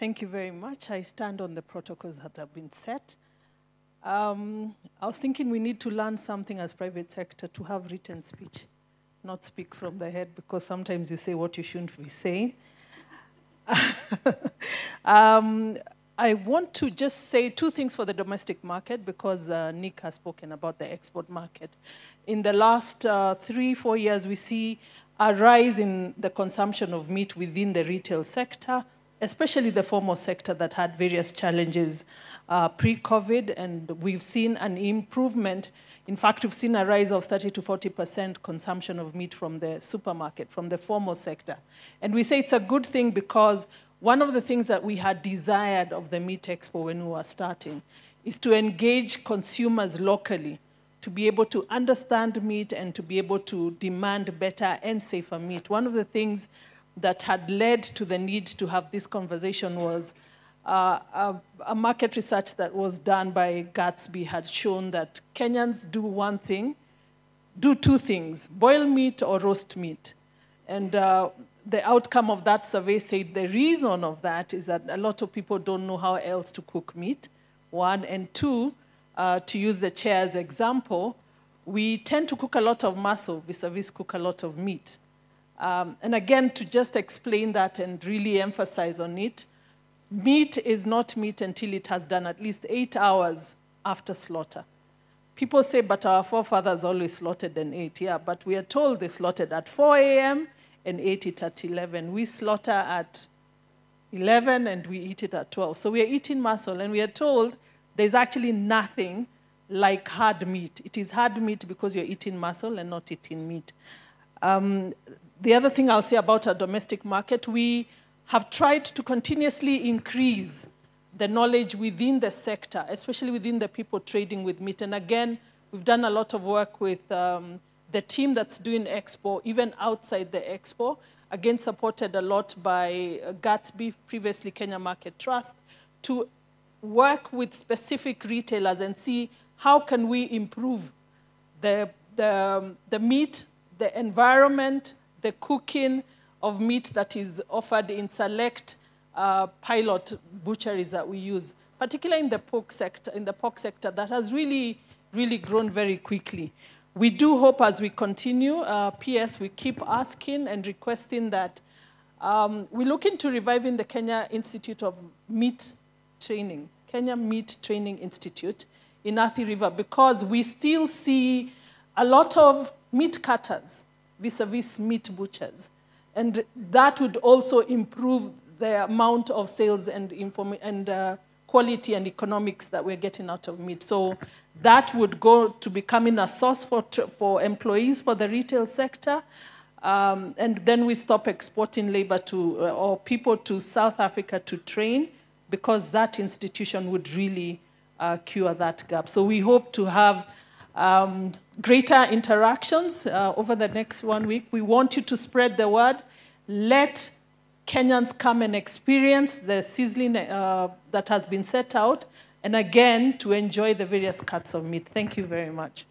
Thank you very much. I stand on the protocols that have been set. I was thinking we need to learn something as private sector to have written speech, not speak from the head, because sometimes you say what you shouldn't be saying. I want to just say two things for the domestic market, because Nick has spoken about the export market. In the last 3-4 years, we see a rise in the consumption of meat within the retail sector, especially the formal sector that had various challenges pre-COVID, and we've seen an improvement. In fact, we've seen a rise of 30 to 40% consumption of meat from the supermarket, from the formal sector. And we say it's a good thing because one of the things that we had desired of the Meat Expo when we were starting is to engage consumers locally, to be able to understand meat and to be able to demand better and safer meat. One of the things that had led to the need to have this conversation was a market research that was done by Gatsby had shown that Kenyans do two things, boil meat or roast meat. And the outcome of that survey said the reason of that is that a lot of people don't know how else to cook meat, one, and two, to use the chair's example, we tend to cook a lot of muscle vis-a-vis cook a lot of meat. And again, to just explain that and really emphasize on it, meat is not meat until it has done at least 8 hours after slaughter. People say, but our forefathers always slaughtered and ate. Yeah, but we are told they slaughtered at 4 a.m. and ate it at 11. We slaughter at 11 and we eat it at 12. So we are eating muscle, and we are told there's actually nothing like hard meat. It is hard meat because you're eating muscle and not eating meat. The other thing I'll say about our domestic market, we have tried to continuously increase the knowledge within the sector, especially within the people trading with meat. And again, we've done a lot of work with the team that's doing Expo, even outside the Expo, again supported a lot by Gatsby, previously Kenya Market Trust, to work with specific retailers and see how can we improve the meat, the environment, the cooking of meat that is offered in select pilot butcheries that we use, particularly in the pork sector, that has really, really grown very quickly. We do hope as we continue, PS, we keep asking and requesting that we look into reviving the Kenya Institute of Meat Training, Kenya Meat Training Institute in Athi River, because we still see a lot of meat cutters vis-a-vis meat butchers. And that would also improve the amount of sales and quality and economics that we're getting out of meat. So that would go to becoming a source for employees for the retail sector. And then we stop exporting labor or people to South Africa to train, because that institution would really cure that gap. So we hope to have greater interactions over the next 1 week. We want you to spread the word. Let Kenyans come and experience the sizzling that has been set out, and again, to enjoy the various cuts of meat. Thank you very much.